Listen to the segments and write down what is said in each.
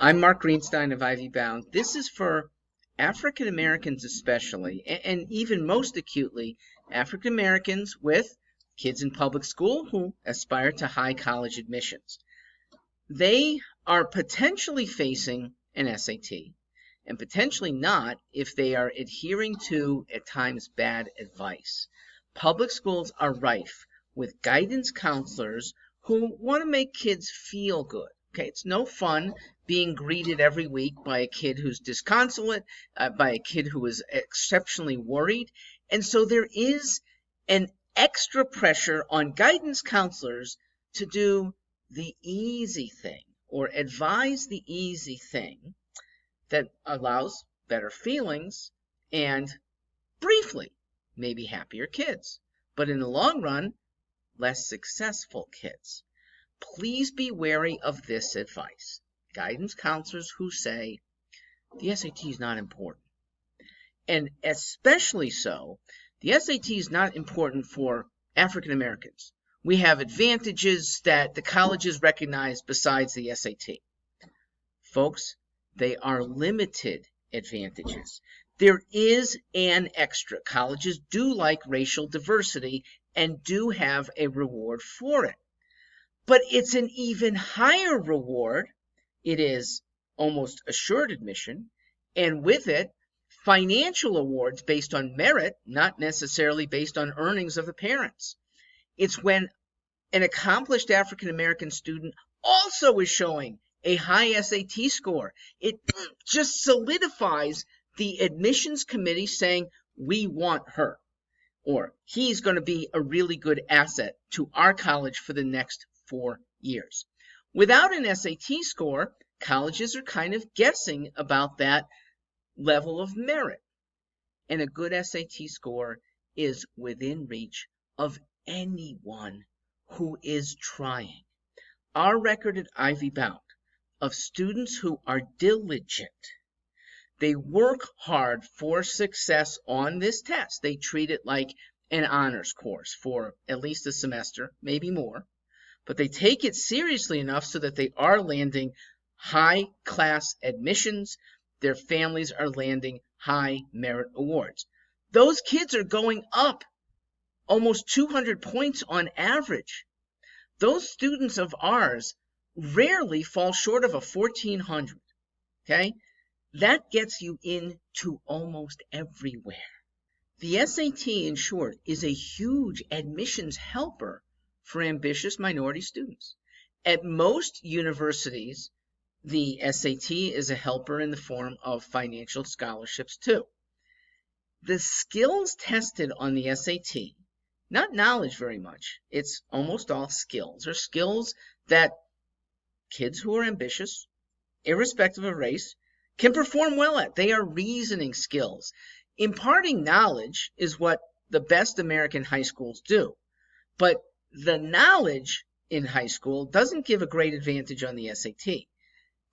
I'm Mark Greenstein of Ivy Bound. This is for African Americans especially, and even most acutely, African Americans with kids in public school who aspire to high college admissions. They are potentially facing an SAT and potentially not if they are adhering to, at times, bad advice. Public schools are rife with guidance counselors who want to make kids feel good. Okay, it's no fun being greeted every week by a kid who's disconsolate, by a kid who is exceptionally worried. And so there is an extra pressure on guidance counselors to do the easy thing or advise the easy thing that allows better feelings and briefly maybe happier kids, but in the long run, less successful kids. Please be wary of this advice. Guidance counselors who say the SAT is not important. And especially so, the SAT is not important for African Americans. We have advantages that the colleges recognize besides the SAT. Folks, they are limited advantages. There is an extra. Colleges do like racial diversity and do have a reward for it. But it's an even higher reward. It is almost assured admission, and with it, financial awards based on merit, not necessarily based on earnings of the parents. It's when an accomplished African American student also is showing a high SAT score. It just solidifies the admissions committee saying, we want her, or he's going to be a really good asset to our college for the next 4 years. Without an SAT score, colleges are kind of guessing about that level of merit. And a good SAT score is within reach of anyone who is trying. Our record at Ivy Bound of students who are diligent, they work hard for success on this test. They treat it like an honors course for at least a semester, maybe more. But they take it seriously enough so that they are landing high-class admissions. Their families are landing high merit awards. Those kids are going up almost 200 points on average. Those students of ours rarely fall short of a 1400, okay? That gets you into almost everywhere. The SAT, in short, is a huge admissions helper for ambitious minority students. At most universities, the SAT is a helper in the form of financial scholarships too. The skills tested on the SAT, not knowledge very much, it's almost all skills, or skills that kids who are ambitious, irrespective of race, can perform well at. They are reasoning skills. Imparting knowledge is what the best American high schools do. But the knowledge in high school doesn't give a great advantage on the SAT.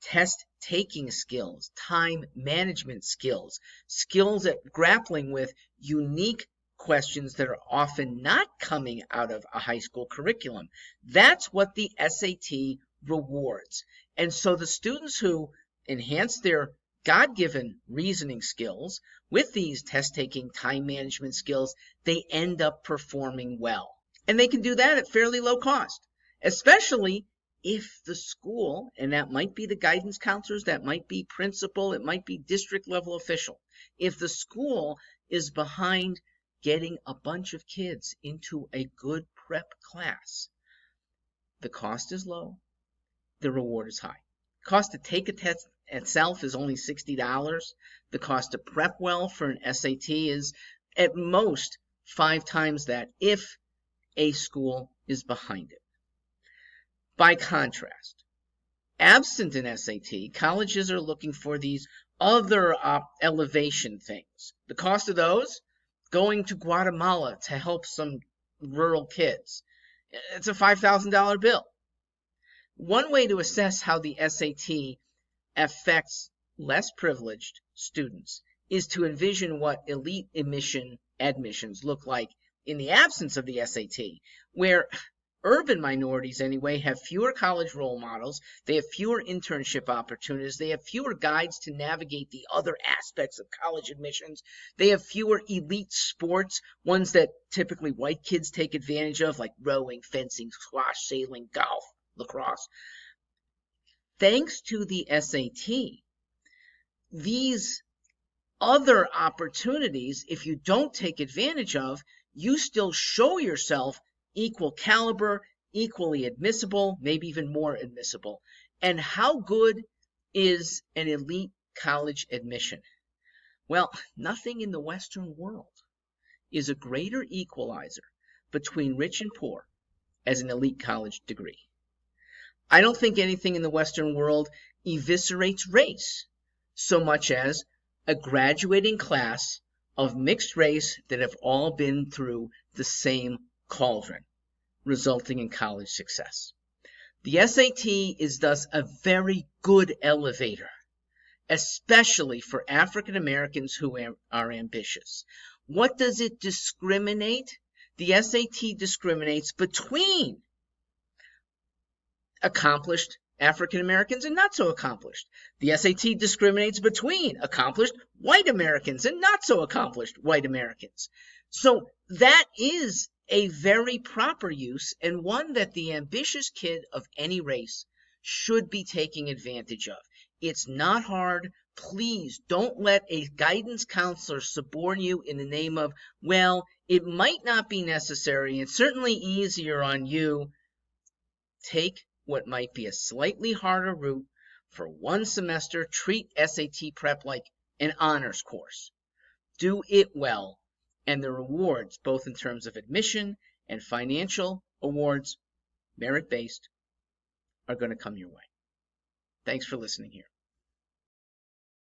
Test-taking skills, time management skills, skills at grappling with unique questions that are often not coming out of a high school curriculum. That's what the SAT rewards. And so the students who enhance their God-given reasoning skills with these test-taking time management skills, they end up performing well. And they can do that at fairly low cost, especially if the school, and that might be the guidance counselors, that might be principal, it might be district level official, if the school is behind getting a bunch of kids into a good prep class, the cost is low, the reward is high. The cost to take a test itself is only $60. The cost to prep well for an SAT is at most 5 times that if a school is behind it. By contrast, absent an SAT, colleges are looking for these other elevation things. The cost of those, going to Guatemala to help some rural kids. It's a $5,000 bill. One way to assess how the SAT affects less privileged students is to envision what elite admissions look like in the absence of the SAT, where urban minorities anyway, have fewer college role models. They have fewer internship opportunities. They have fewer guides to navigate the other aspects of college admissions. They have fewer elite sports, ones that typically white kids take advantage of, like rowing, fencing, squash, sailing, golf, lacrosse. Thanks to the SAT, these other opportunities, if you don't take advantage of, you still show yourself equal caliber, equally admissible, maybe even more admissible. And how good is an elite college admission? Well, nothing in the Western world is a greater equalizer between rich and poor as an elite college degree. I don't think anything in the Western world eviscerates race so much as a graduating class of mixed race that have all been through the same cauldron, resulting in college success. The SAT is thus a very good elevator, especially for African Americans who are ambitious. What does it discriminate? The SAT discriminates between accomplished African Americans and not so accomplished. The SAT discriminates between accomplished white Americans and not so accomplished white Americans. So that is a very proper use, and one that the ambitious kid of any race should be taking advantage of. It's not hard. Please don't let a guidance counselor suborn you in the name of, well, it might not be necessary. It's certainly easier on you. Take what might be a slightly harder route for one semester. Treat SAT prep like an honors course. Do it well, and the rewards, both in terms of admission and financial awards, merit-based, are going to come your way. Thanks for listening here.